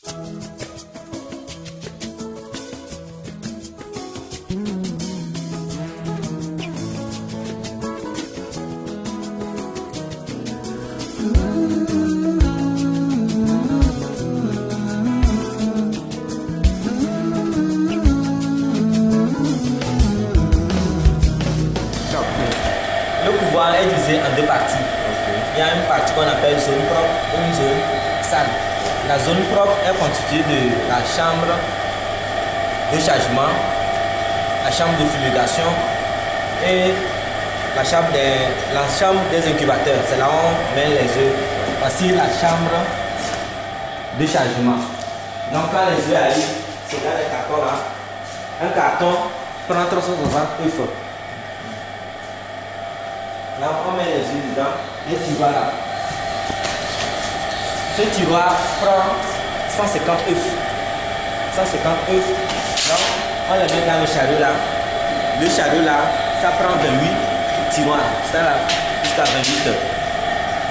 Le pouvoir est divisé en deux parties. Il y a une partie qu'on appelle zone propre et une zone sale. La zone propre est constituée de la chambre de chargement, la chambre de fumigation et la chambre des incubateurs. C'est là où on met les œufs. Voici la chambre de chargement. Donc quand les œufs arrivent, c'est dans les cartons là. Un carton prend 360 œufs. Là, on met les œufs dedans, et tiroir là. Ce tiroir prend 150 œufs. 150 œufs. Donc, on les met dans le chariot là. Le chariot là, ça prend 28 tiroirs. Ça là, jusqu'à 28 œufs.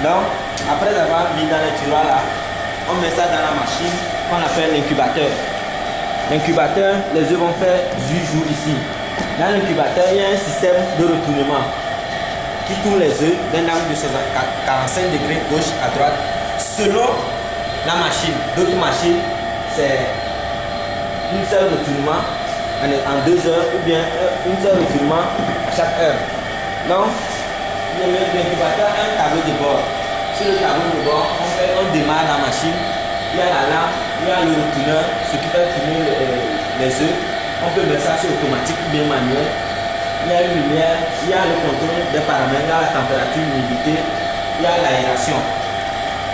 Donc, après avoir mis dans le tiroir là, on met ça dans la machine qu'on appelle l'incubateur. L'incubateur, les œufs vont faire 18 jours ici. Dans l'incubateur, il y a un système de retournement qui tourne les œufs d'un angle de 45 degrés gauche à droite selon la machine. D'autres machines, c'est une seule retournement en 2 heures ou bien une seule retournement à chaque heure. Donc, l'incubateur a un tableau de bord. Sur le tableau de bord, on démarre la machine. Il y a la lampe, il y a le retourneur, ce qui fait tourner les œufs. On peut mettre ça sur automatique ou bien manuel. Il y a une lumière, il y a le contrôle des paramètres, il y a la température, l'humidité, il y a l'aération.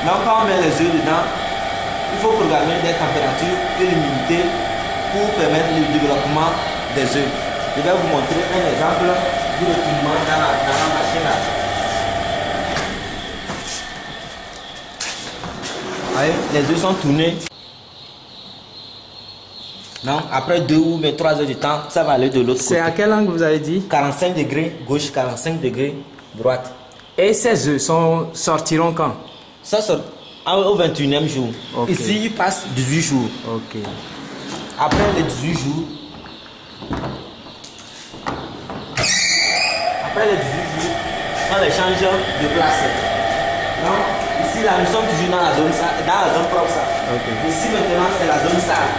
Donc quand on met les œufs dedans, il faut programmer des températures et l'humidité pour permettre le développement des œufs. Je vais vous montrer un exemple du retournement dans la machine là. Voyez, les œufs sont tournés. Non, après 2 ou 3 heures de temps, ça va aller de l'autre côté. C'est à quel angle vous avez dit? 45 degrés gauche, 45 degrés droite. Et ces œufs sortiront quand? Ça sort au 21e jour. Okay. Ici, il passe 18 jours. Ok. Après les 18 jours, on les change de place. Donc, ici, là, nous sommes toujours dans la zone propre. Ça. Okay. Ici, maintenant, c'est la zone sale.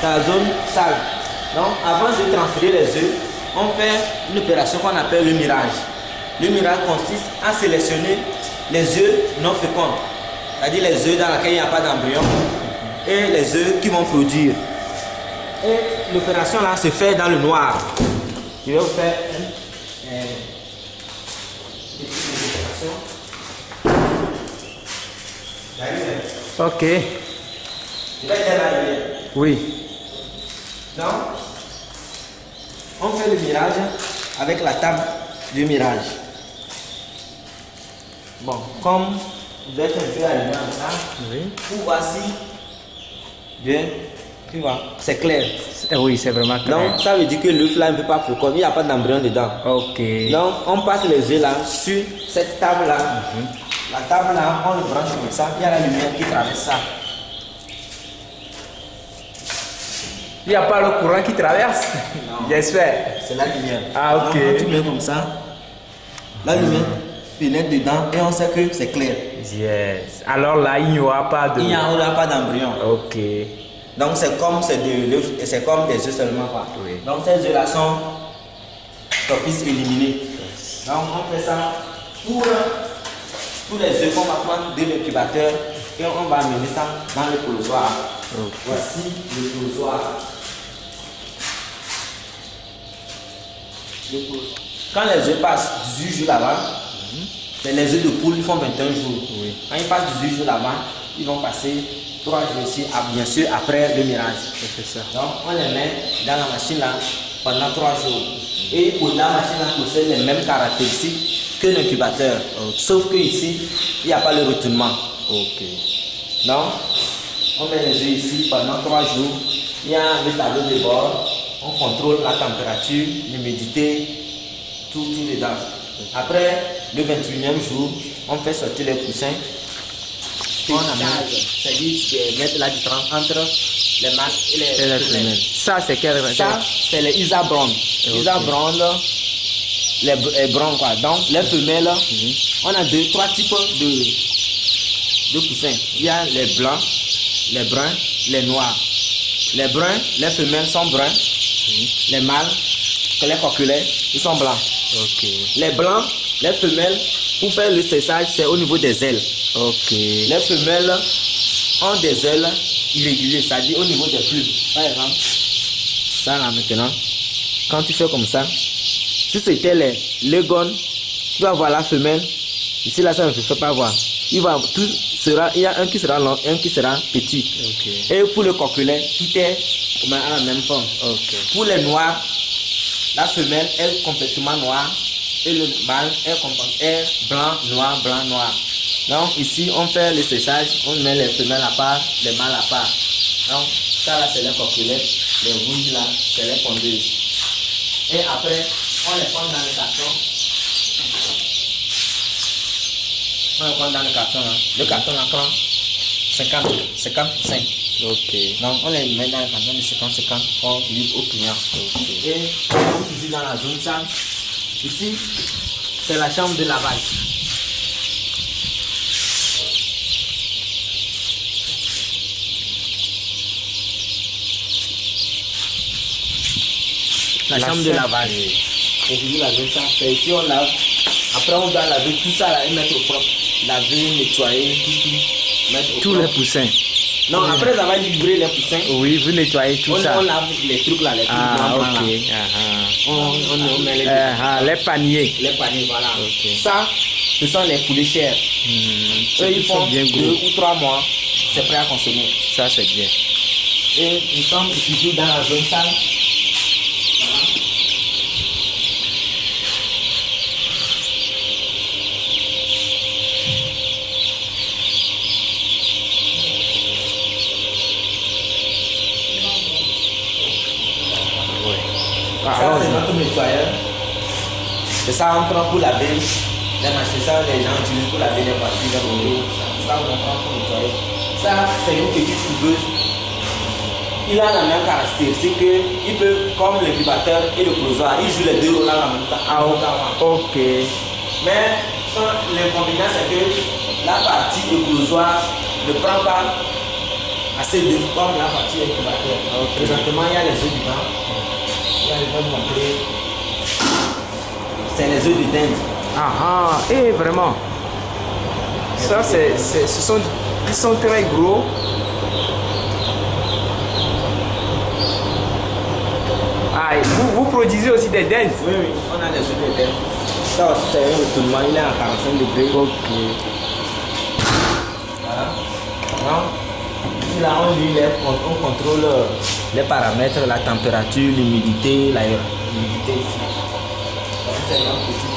Dans la zone sale. Donc, avant de transférer les œufs, on fait une opération qu'on appelle le mirage. Le mirage consiste à sélectionner les œufs non féconds, c'est-à-dire les œufs dans lesquels il n'y a pas d'embryon, et les œufs qui vont produire. Et l'opération là se fait dans le noir. Je vais vous faire une opération. Ok. Je vais faire la lumière. Oui. Donc, on fait le mirage avec la table de mirage. Bon, comme vous êtes un peu allumé en ça, oui. Vous voici, bien, tu vois, c'est clair. Oui, c'est vraiment clair. Donc, ça veut dire que l'œuf là ne peut pas féconder, il n'y a pas d'embryon dedans. Ok. Donc, on passe les œufs là sur cette table là. La table là, on le branche comme ça, il y a la lumière qui traverse ça. Il n'y a pas le courant qui traverse? J'espère. C'est la lumière. Ah, ok. Donc, tu mets comme ça, la lumière pénètre dedans et on sait que c'est clair. Yes. Alors là, il n'y aura pas de... Il n'y aura pas d'embryon. Ok. Donc c'est comme des œufs seulement. Quoi. Oui. Donc ces œufs là sont d'office éliminés. Donc on fait ça pour tous les œufs qu'on va prendre de l'incubateur et on va amener ça dans le polosoir. Okay. Voici le polosoir. Quand les œufs passent 18 jours là-bas, c'est les œufs de poule, ils font 21 jours. Oui. Quand ils passent 18 jours là-bas, ils vont passer 3 jours ici, bien sûr après le mirage. C'est ça. Donc on les met dans la machine là pendant 3 jours. Et pour la machine là possède les mêmes caractéristiques que l'incubateur. Okay. Sauf que ici, il n'y a pas le retournement. Ok. Donc on met les œufs ici pendant 3 jours. Il y a le tableau de bord. On contrôle la température, l'humidité, tout dedans. Après le 21e jour, on fait sortir les poussins on amène, c'est-à-dire de mettre la différence entre les mâles et les femelles. Ça, c'est quel race? Ça, c'est les Isa Brown. Okay. Isa Brown, les bruns, quoi. Donc, les femelles, on a trois types de poussins. Il y a les blancs, les bruns, les noirs. Les bruns, les femelles sont bruns. Les mâles, les coquelets, ils sont blancs. Okay. Les blancs, les femelles, pour faire le séchage, c'est au niveau des ailes. Okay. Les femelles ont des ailes irrégulières, c'est-à-dire au niveau des plumes. Par exemple, ça là maintenant, quand tu fais comme ça, si c'était les gones, tu vas voir la femelle. Ici là, ça ne se fait pas voir. Il y a un qui sera long, un qui sera petit. Okay. Et pour le coquelet, tout est à la même forme. Okay. Pour les noirs, la femelle est complètement noire et le mâle est blanc, noir, blanc, noir. Donc ici, on fait le séchage, on met les femelles à part, les mâles à part. Donc ça là, c'est les coquelets, les rouges là, c'est les pondeuses. Et après, on les prend dans le carton. On les prend dans le carton là. Le carton là prend 50%. Ok. Donc on les met dans le carton de 50-50 pour livre au client. Okay. Et on cuisine dans la zone ça. Ici, c'est la chambre de lavage. La chambre de lavage. Et puis la zone ça, c'est ici on lave. Après on doit laver tout ça là et mettre au propre. Laver, nettoyer, tout. Mettre au tous propre. Les poussins. Non, après avoir livré les poussins. Oui, vous nettoyez tout ça. On lave les trucs là, les trucs blancs. Ok. On met les paniers. Les paniers, voilà. Okay. Ça, ce sont les poulets chers. Eux, ils font bien 2 ou 3 mois. C'est prêt à consommer. Ça, c'est bien. Et nous sommes toujours dans la zone sale. Ça, c'est notre nettoyeur. C'est ça, on prend pour laver les machines. Ça, les gens utilisent pour laver les voitures, les motos. Ça, on prend pour nettoyer. Ça, c'est une petite couveuse. Il a la même caractéristique qu'il peut, comme l'incubateur et le closoir, il joue les deux rôles en même temps. Ok. Mais l'inconvénient, c'est que la partie closoir ne prend pas assez d'œufs comme la partie incubateur. Okay. Présentement, il y a les œufs du vent. C'est les œufs de dinde. Et vraiment. Ça, ils sont très gros. Vous produisez aussi des dindes? Oui, on a des œufs de dinde. Ça aussi, c'est un retournement, il est à 45 degrés. Ok. Voilà. Donc, ici, là, on contrôle les paramètres, la température, l'humidité, l'humidité ici. Donc, c'est une petite